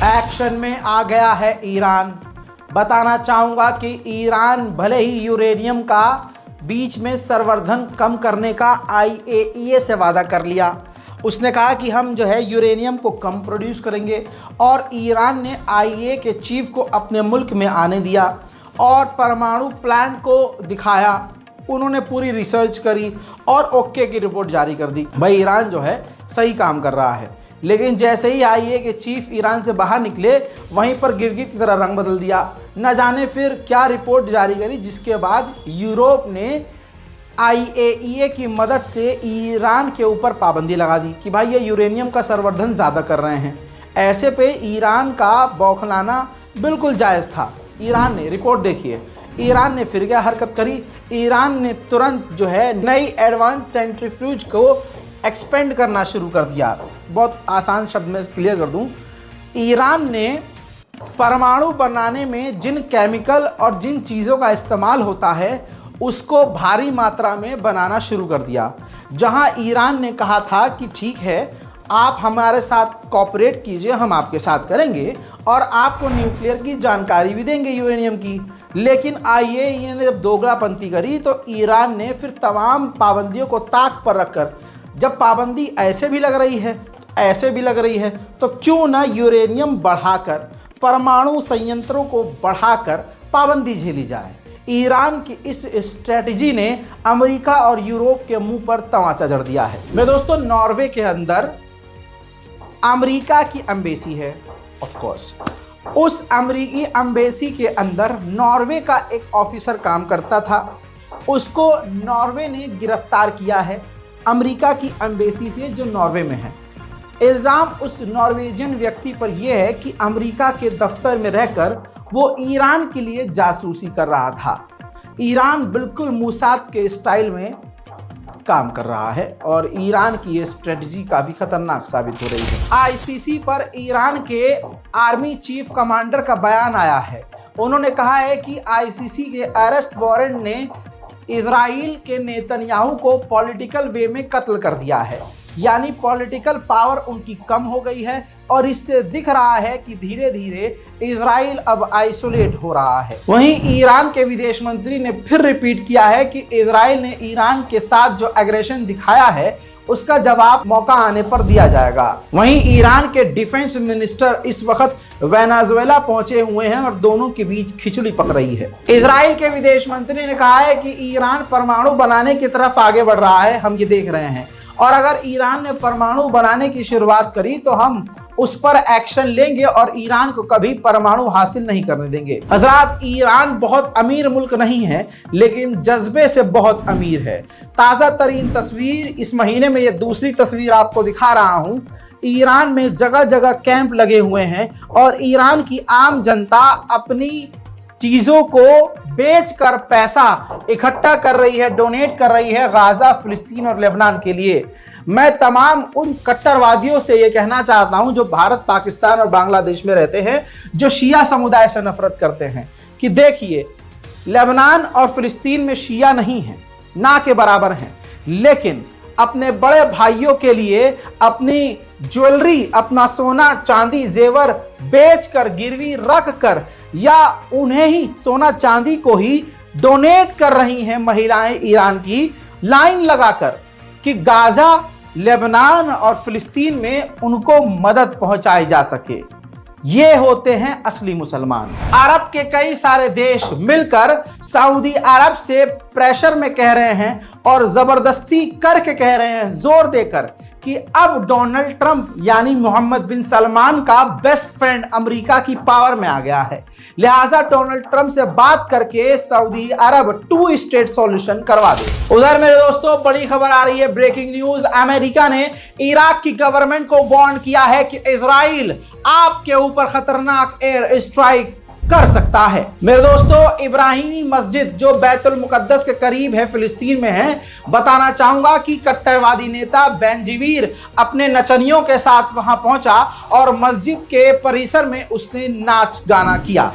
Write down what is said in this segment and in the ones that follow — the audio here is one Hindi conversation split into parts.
एक्शन में आ गया है ईरान। बताना चाहूँगा कि ईरान भले ही यूरेनियम का बीच में संवर्धन कम करने का IAEA से वादा कर लिया, उसने कहा कि हम जो है यूरेनियम को कम प्रोड्यूस करेंगे, और ईरान ने IAEA के चीफ को अपने मुल्क में आने दिया और परमाणु प्लांट को दिखाया। उन्होंने पूरी रिसर्च करी और ओके की रिपोर्ट जारी कर दी। भाई ईरान जो है सही काम कर रहा है, लेकिन जैसे ही IAEA के चीफ ईरान से बाहर निकले, वहीं पर गिरगिट की तरह रंग बदल दिया। न जाने फिर क्या रिपोर्ट जारी करी, जिसके बाद यूरोप ने IAEA की मदद से ईरान के ऊपर पाबंदी लगा दी कि भाई ये यूरेनियम का संवर्धन ज़्यादा कर रहे हैं। ऐसे पे ईरान का बौखलाना बिल्कुल जायज़ था। ईरान ने रिपोर्ट देखिए, ईरान ने फिर क्या हरकत करी। ईरान ने तुरंत जो है नई एडवांस सेंट्रीफ्यूज को एक्सपेंड करना शुरू कर दिया। बहुत आसान शब्द में क्लियर कर दूं, ईरान ने परमाणु बनाने में जिन केमिकल और जिन चीज़ों का इस्तेमाल होता है उसको भारी मात्रा में बनाना शुरू कर दिया। जहां ईरान ने कहा था कि ठीक है, आप हमारे साथ कोऑपरेट कीजिए, हम आपके साथ करेंगे और आपको न्यूक्लियर की जानकारी भी देंगे यूरेनियम की, लेकिन IAEA ने जब दोगलापंती करी तो ईरान ने फिर तमाम पाबंदियों को ताक पर रखकर, जब पाबंदी ऐसे भी लग रही है ऐसे भी लग रही है, तो क्यों ना यूरेनियम बढ़ाकर, परमाणु संयंत्रों को बढ़ाकर पाबंदी झेली जाए। ईरान की इस स्ट्रेटजी ने अमेरिका और यूरोप के मुंह पर तमाचा जड़ दिया है। मेरे दोस्तों, नॉर्वे के अंदर अमेरिका की एम्बेसी है। ऑफ कोर्स उस अमेरिकी एम्बेसी के अंदर नॉर्वे का एक ऑफिसर काम करता था। उसको नॉर्वे ने गिरफ्तार किया है अमेरिका की एम्बेसी से, जो नॉर्वे में है। इल्ज़ाम उस नॉर्वेजियन व्यक्ति पर यह है कि अमेरिका के दफ्तर में रहकर वो ईरान के लिए जासूसी कर रहा था। ईरान बिल्कुल मूसाद के स्टाइल में काम कर रहा है और ईरान की ये स्ट्रेटजी काफ़ी खतरनाक साबित हो रही है। ICC पर ईरान के आर्मी चीफ कमांडर का बयान आया है। उन्होंने कहा है कि ICC के अरेस्ट वारंट ने इजराइल के नेतन्याहू को पॉलिटिकल वे में कत्ल कर दिया है, यानी पॉलिटिकल पावर उनकी कम हो गई है और इससे दिख रहा है कि धीरे धीरे इजराइल अब आइसोलेट हो रहा है। वहीं ईरान के विदेश मंत्री ने फिर रिपीट किया है कि इजराइल ने ईरान के साथ जो एग्रेशन दिखाया है उसका जवाब मौका आने पर दिया जाएगा। वहीं ईरान के डिफेंस मिनिस्टर इस वक्त वेनेजुएला पहुंचे हुए हैं और दोनों के बीच खिचड़ी पक रही है। इजराइल के विदेश मंत्री ने कहा है कि ईरान परमाणु बनाने की तरफ आगे बढ़ रहा है, हम ये देख रहे हैं, और अगर ईरान ने परमाणु बनाने की शुरुआत करी तो हम उस पर एक्शन लेंगे और ईरान को कभी परमाणु हासिल नहीं करने देंगे। हजरात, ईरान बहुत अमीर मुल्क नहीं है, लेकिन जज्बे से बहुत अमीर है। ताज़ा तरीन तस्वीर इस महीने में, ये दूसरी तस्वीर आपको दिखा रहा हूँ। ईरान में जगह जगह कैंप लगे हुए हैं और ईरान की आम जनता अपनी चीज़ों को बेचकर पैसा इकट्ठा कर रही है, डोनेट कर रही है गाजा, फिलिस्तीन और लेबनान के लिए। मैं तमाम उन कट्टरवादियों से ये कहना चाहता हूं जो भारत, पाकिस्तान और बांग्लादेश में रहते हैं, जो शिया समुदाय से नफरत करते हैं, कि देखिए, लेबनान और फिलिस्तीन में शिया नहीं है, ना के बराबर हैं, लेकिन अपने बड़े भाइयों के लिए अपनी ज्वेलरी, अपना सोना चांदी जेवर बेचकर, गिरवी रख कर, या उन्हें ही सोना चांदी को ही डोनेट कर रही हैं महिलाएं ईरान की, लाइन लगाकर, कि गाजा, लेबनान और फिलिस्तीन में उनको मदद पहुंचाई जा सके। ये होते हैं असली मुसलमान। अरब के कई सारे देश मिलकर सऊदी अरब से प्रेशर में कह रहे हैं और जबरदस्ती करके कह रहे हैं, जोर देकर, कि अब डोनाल्ड ट्रंप यानी मोहम्मद बिन सलमान का बेस्ट फ्रेंड अमेरिका की पावर में आ गया है। लिहाजा डोनाल्ड ट्रंप से बात करके सऊदी अरब 2 स्टेट सॉल्यूशन करवा दे। उधर मेरे दोस्तों, बड़ी खबर आ रही है, ब्रेकिंग न्यूज। अमेरिका ने इराक की गवर्नमेंट को वार्न किया है कि इजराइल आपके ऊपर खतरनाक एयर स्ट्राइक कर सकता है। मेरे दोस्तों, इब्राहिमी मस्जिद जो बैतुल मुकद्दस के करीब है, फिलिस्तीन में है, बताना चाहूंगा कि कट्टरवादी नेता बेंजीवीर अपने नचनियों के साथ वहां पहुंचा और मस्जिद के परिसर में उसने नाच गाना किया।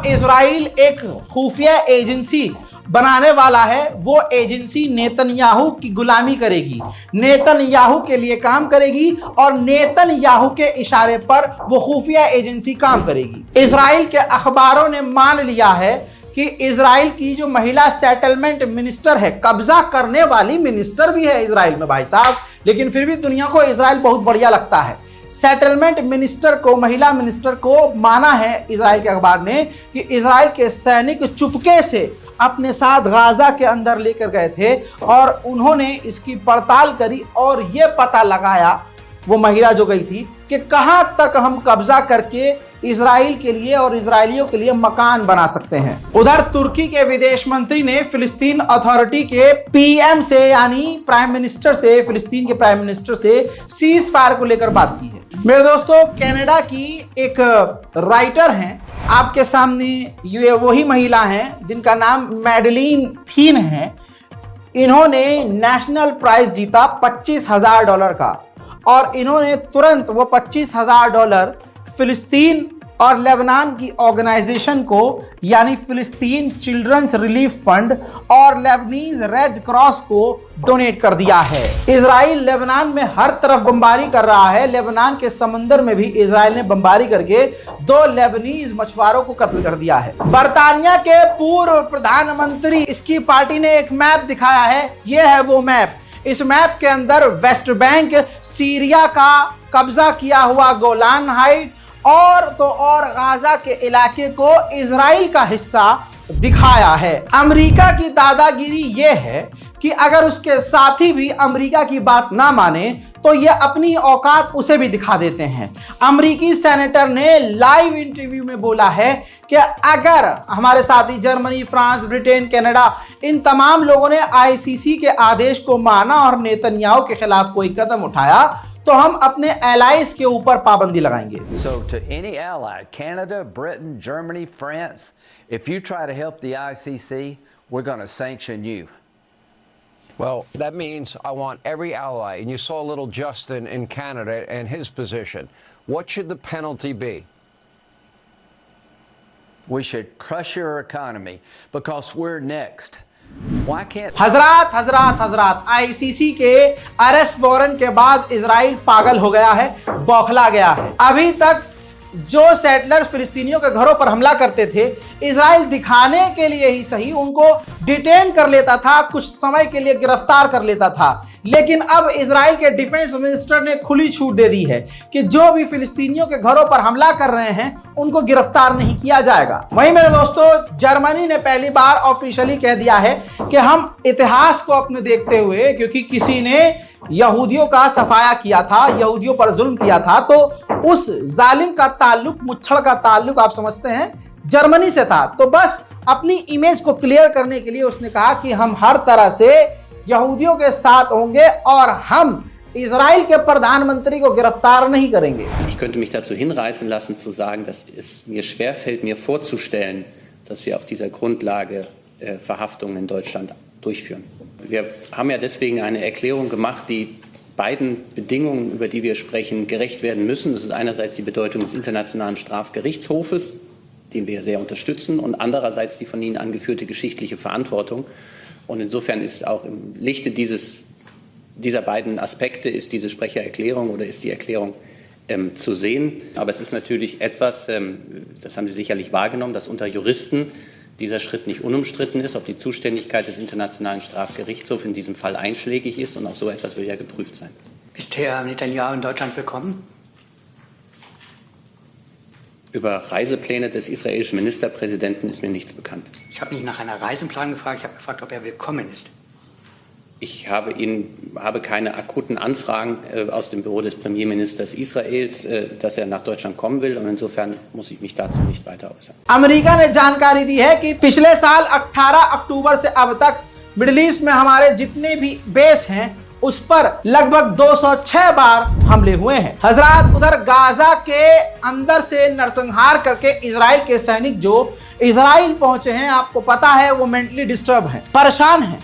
इजराइल एक खुफिया एजेंसी बनाने वाला है, वो एजेंसी नेतन्याहू की गुलामी करेगी, नेतन्याहू के लिए काम करेगी और नेतन्याहू के इशारे पर वो खुफिया एजेंसी काम करेगी। इजराइल के अखबारों ने मान लिया है कि इजराइल की जो महिला सेटलमेंट मिनिस्टर है, कब्जा करने वाली मिनिस्टर भी है इजराइल में भाई साहब, लेकिन फिर भी दुनिया को इजराइल बहुत बढ़िया लगता है। सेटलमेंट मिनिस्टर को, महिला मिनिस्टर को माना है इजराइल के अखबार ने कि इजराइल के सैनिक चुपके से अपने साथ गाजा के अंदर लेकर गए थे और उन्होंने इसकी पड़ताल करी और यह पता लगाया, वो महिला जो गई थी, कि कहां तक हम कब्जा करके इजराइल के लिए और इजरायलियों के लिए मकान बना सकते हैं। उधर तुर्की के विदेश मंत्री ने फिलिस्तीन अथॉरिटी के पीएम से, यानी प्राइम मिनिस्टर से, फिलिस्तीन के प्राइम मिनिस्टर से सीज फायर को लेकर बात की है। मेरे दोस्तों, कनाडा की एक राइटर हैं, आपके सामने ये वही महिला हैं जिनका नाम मैडलिन थीन है। इन्होंने नेशनल प्राइज जीता $25,000 का और इन्होंने तुरंत वो $25,000 फिलिस्तीन और लेबनान की ऑर्गेनाइजेशन को, यानी फिलिस्तीन चिल्ड्रंस रिलीफ फंड और लेबनीज रेड क्रॉस को डोनेट कर दिया है। इजराइल लेबनान में हर तरफ बमबारी कर रहा है। लेबनान के समंदर में भी इजराइल ने बमबारी करके 2 लेबनीज मछुआरों को कत्ल कर दिया है। बर्तानिया के पूर्व प्रधानमंत्री इसकी पार्टी ने एक मैप दिखाया है, यह है वो मैप। इस मैप के अंदर वेस्ट बैंक, सीरिया का कब्जा किया हुआ गोलान हाइट और तो और गाजा के इलाके को इजराइल का हिस्सा दिखाया है। अमेरिका की दादागिरी यह है कि अगर उसके साथी भी अमेरिका की बात ना माने तो ये अपनी औकात उसे भी दिखा देते हैं। अमेरिकी सेनेटर ने लाइव इंटरव्यू में बोला है कि अगर हमारे साथी जर्मनी, फ्रांस, ब्रिटेन, कनाडा, इन तमाम लोगों ने आईसीसी के आदेश को माना और नेतन्याहू के खिलाफ कोई कदम उठाया तो हम अपने एलाइज के ऊपर पाबंदी लगाएंगे। So to any ally, Canada, Britain, Germany, France, if you try to help the ICC, we're going to sanction you. Well, that means I want every ally, and you saw little Justin in Canada and his position. What should the penalty be? We should crush your economy because we're next. Why can't हजरात आईसीसी के अरेस्ट वारंट के बाद इजराइल पागल हो गया है, बौखला गया है। अभी तक जो सेटलर फिलिस्तीनियों के घरों पर हमला करते थे, इजराइल दिखाने के लिए ही सही उनको डिटेन कर लेता था, कुछ समय के लिए गिरफ्तार कर लेता था, लेकिन अब इजराइल के डिफेंस मिनिस्टर ने खुली छूट दे दी है कि जो भी फिलिस्तीनियों के घरों पर हमला कर रहे हैं उनको गिरफ्तार नहीं किया जाएगा। वहीं मेरे दोस्तों, जर्मनी ने पहली बार ऑफिशियली कह दिया है कि हम इतिहास को अपने देखते हुए, क्योंकि किसी ने यहूदियों का सफाया किया था, यहूदियों पर जुल्म किया था, तो उस जालिम का ताल्लुक, मुच्छड़ का ताल्लुक आप समझते हैं जर्मनी से था, तो बस अपनी इमेज को क्लियर करने के लिए उसने कहा कि हम हर तरह से यहूदियों के साथ होंगे और हम इजराइल के प्रधानमंत्री को गिरफ्तार नहीं करेंगे। Ich könnte mich dazu hinreißen lassen zu sagen, dass es mir schwerfällt, mir vorzustellen, dass wir auf dieser Grundlage Verhaftungen in Deutschland durchführen. Wir haben ja deswegen eine Erklärung gemacht, die beiden Bedingungen, über die wir sprechen, gerecht werden müssen. Das ist einerseits die Bedeutung des Internationalen Strafgerichtshofes, den wir sehr unterstützen, und andererseits die von Ihnen angeführte geschichtliche Verantwortung. Und insofern ist auch im Lichte dieser beiden Aspekte ist diese Sprechererklärung oder ist die Erklärung zu sehen. Aber es ist natürlich etwas, das haben Sie sicherlich wahrgenommen, dass unter Juristen dieser Schritt nicht unumstritten ist, ob die Zuständigkeit des Internationalen Strafgerichtshofs in diesem Fall einschlägig ist, und auch so etwas will ja geprüft sein. Ist Herr Netanyahu in Deutschland willkommen? Über Reisepläne des israelischen Ministerpräsidenten ist mir nichts bekannt. Ich habe nicht nach einer Reiseplan gefragt, ich habe gefragt, ob er willkommen ist. Ich habe keine akuten Anfragen aus dem Büro des Premierministers Israels, dass er nach Deutschland kommen will, und insofern muss ich mich dazu nicht weiter äußern. America ने जानकारी दी है कि पिछले साल 18 अक्टूबर से अब तक मिडिल ईस्ट में हमारे जितने भी बेस हैं उस पर लगभग 206 बार हमले हुए हैं। हजरात, उधर गाजा के अंदर से नरसंहार करके इजराइल के सैनिक जो इजराइल पहुंचे हैं, आपको पता है वो मेंटली डिस्टर्ब हैं, परेशान हैं,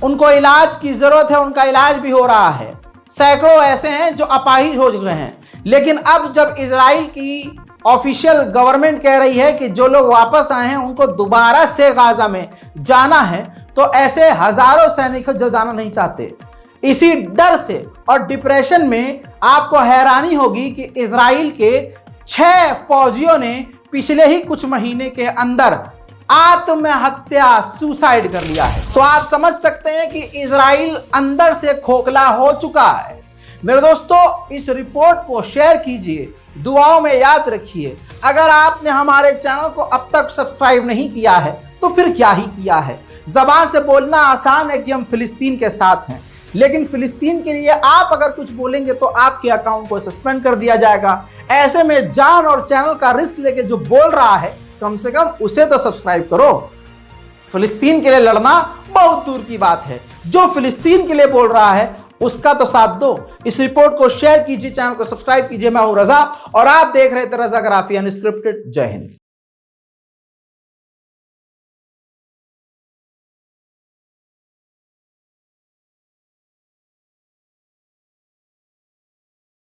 उनको इलाज की जरूरत है, उनका इलाज भी हो रहा है। सैकड़ों ऐसे हैं जो अपाहिज हो चुके हैं, लेकिन अब जब इजराइल की ऑफिशियल गवर्नमेंट कह रही है कि जो लोग वापस आए हैं उनको दोबारा से गाजा में जाना है, तो ऐसे हजारों सैनिक जो जाना नहीं चाहते। इसी डर से और डिप्रेशन में आपको हैरानी होगी कि इजराइल के 6 फौजियों ने पिछले ही कुछ महीने के अंदर आत्महत्या सुसाइड कर लिया है। तो आप समझ सकते हैं कि इजराइल अंदर से खोखला हो चुका है। मेरे दोस्तों, इस रिपोर्ट को शेयर कीजिए, दुआओं में याद रखिए। अगर आपने हमारे चैनल को अब तक सब्सक्राइब नहीं किया है तो फिर क्या ही किया है। जबान से बोलना आसान है कि हम फिलिस्तीन के साथ हैं, लेकिन फिलिस्तीन के लिए आप अगर कुछ बोलेंगे तो आपके अकाउंट को सस्पेंड कर दिया जाएगा। ऐसे में जान और चैनल का रिस्क लेके जो बोल रहा है, कम से कम उसे तो सब्सक्राइब करो। फिलिस्तीन के लिए लड़ना बहुत दूर की बात है, जो फिलिस्तीन के लिए बोल रहा है उसका तो साथ दो। इस रिपोर्ट को शेयर कीजिए, चैनल को सब्सक्राइब कीजिए। मैं हूं रजा और आप देख रहे थे रजा ग्राफी अनस्क्रिप्टेड। जय हिंद।